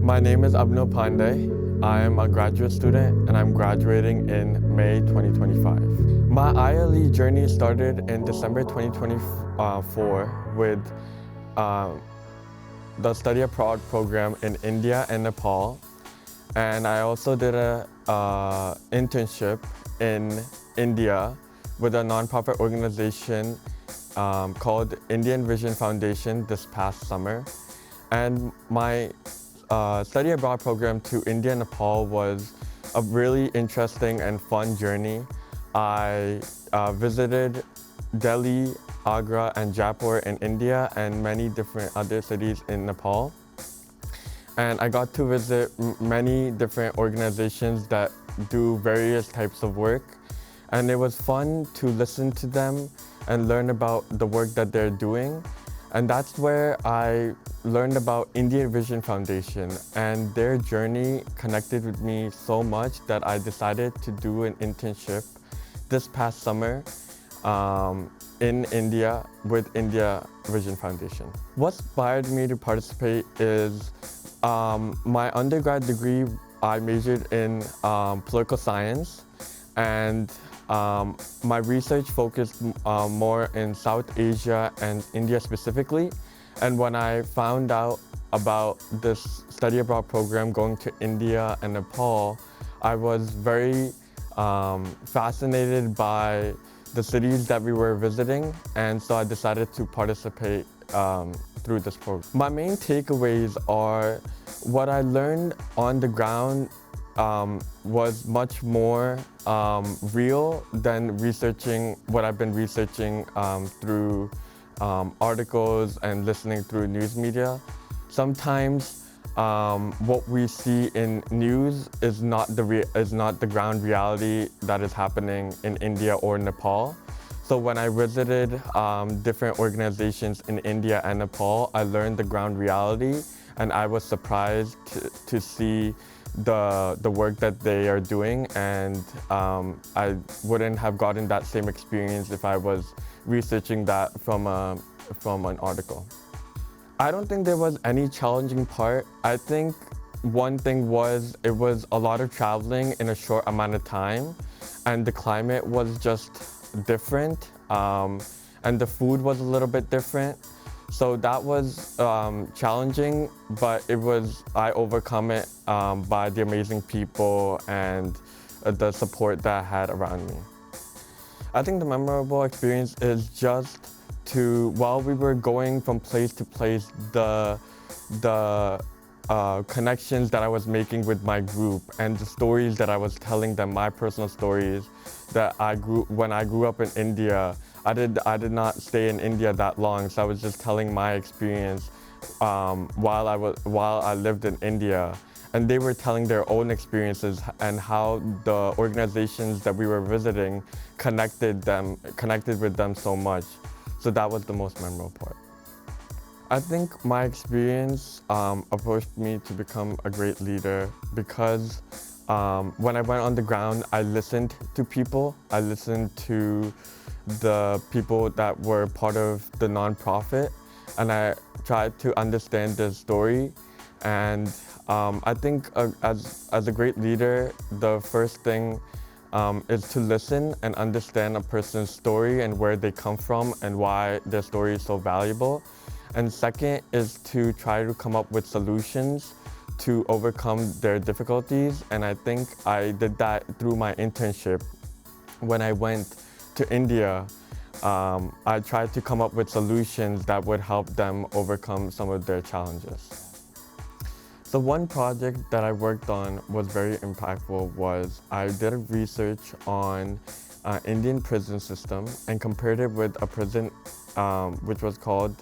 My name is Abhinav Pandey. I am a graduate student and I'm graduating in May 2025. My ILE journey started in December 2024 with the study abroad program in India and Nepal. And I also did a internship in India with a nonprofit organization called Indian Vision Foundation this past summer. And my study abroad program to India and Nepal was a really interesting and fun journey. I visited Delhi, Agra, and Jaipur in India and many different other cities in Nepal. And I got to visit many different organizations that do various types of work. And it was fun to listen to them and learn about the work that they're doing. And that's where I learned about Indian Vision Foundation, and their journey connected with me so much that I decided to do an internship this past summer in India with India Vision Foundation. What inspired me to participate is my undergrad degree. I majored in political science, and my research focused more in South Asia and India specifically. And when I found out about this study abroad program going to India and Nepal, I was very fascinated by the cities that we were visiting, and so I decided to participate through this program. My main takeaways are what I learned on the ground was much more real than researching what I've been researching through articles and listening through news media. Sometimes what we see in news is not the ground reality that is happening in India or Nepal. So when I visited different organizations in India and Nepal, I learned the ground reality, and I was surprised to see the work that they are doing, and I wouldn't have gotten that same experience if I was researching that from an article. I don't think there was any challenging part. I think one thing was it was a lot of traveling in a short amount of time, and the climate was just different, and the food was a little bit different. So that was challenging, but I overcome it by the amazing people and the support that I had around me. I think the memorable experience is just while we were going from place to place, the connections that I was making with my group and the stories that I was telling them, my personal stories that when I grew up in India. I did not stay in India that long, so I was just telling my experience while I lived in India, and they were telling their own experiences and how the organizations that we were visiting connected with them so much. So that was the most memorable part. I think my experience approached me to become a great leader because when I went on the ground, I listened to people. I listened to the people that were part of the nonprofit, and I tried to understand their story. And I think as a great leader, the first thing is to listen and understand a person's story and where they come from and why their story is so valuable. And second is to try to come up with solutions to overcome their difficulties. And I think I did that through my internship. When I went to India, I tried to come up with solutions that would help them overcome some of their challenges. So one project that I worked on was very impactful was I did a research on Indian prison system and compared it with a prison which was called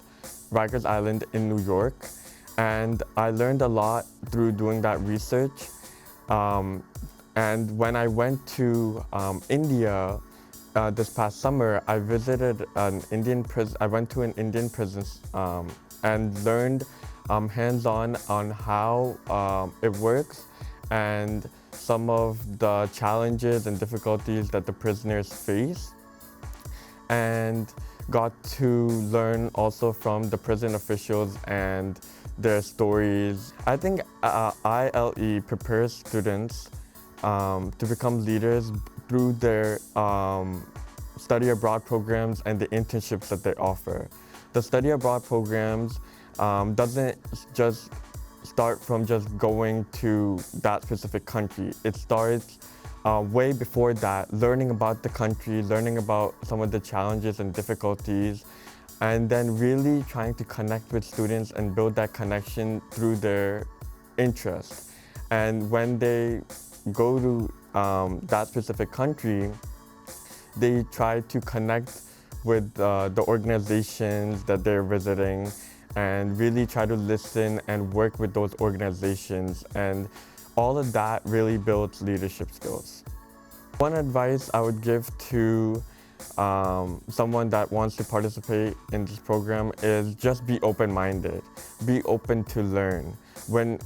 Rikers Island in New York. And I learned a lot through doing that research. And when I went to India this past summer, I visited an Indian prison. I went to an Indian prison and learned hands-on on how it works and some of the challenges and difficulties that the prisoners face, and got to learn also from the prison officials and their stories. I think ILE prepares students to become leaders through their study abroad programs and the internships that they offer. The study abroad programs doesn't just start from just going to that specific country. It starts way before that, learning about the country, learning about some of the challenges and difficulties, and then really trying to connect with students and build that connection through their interest. And when they go to that specific country, they try to connect with the organizations that they're visiting and really try to listen and work with those organizations. And all of that really builds leadership skills. One advice I would give to someone that wants to participate in this program is just be open-minded. Be open to learn.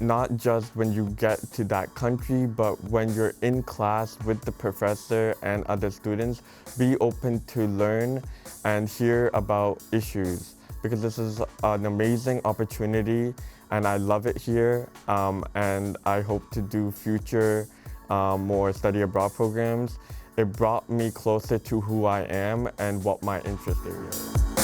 Not just when you get to that country, but when you're in class with the professor and other students, be open to learn and hear about issues, because this is an amazing opportunity and I love it here, and I hope to do future more study abroad programs. It brought me closer to who I am and what my interest area is.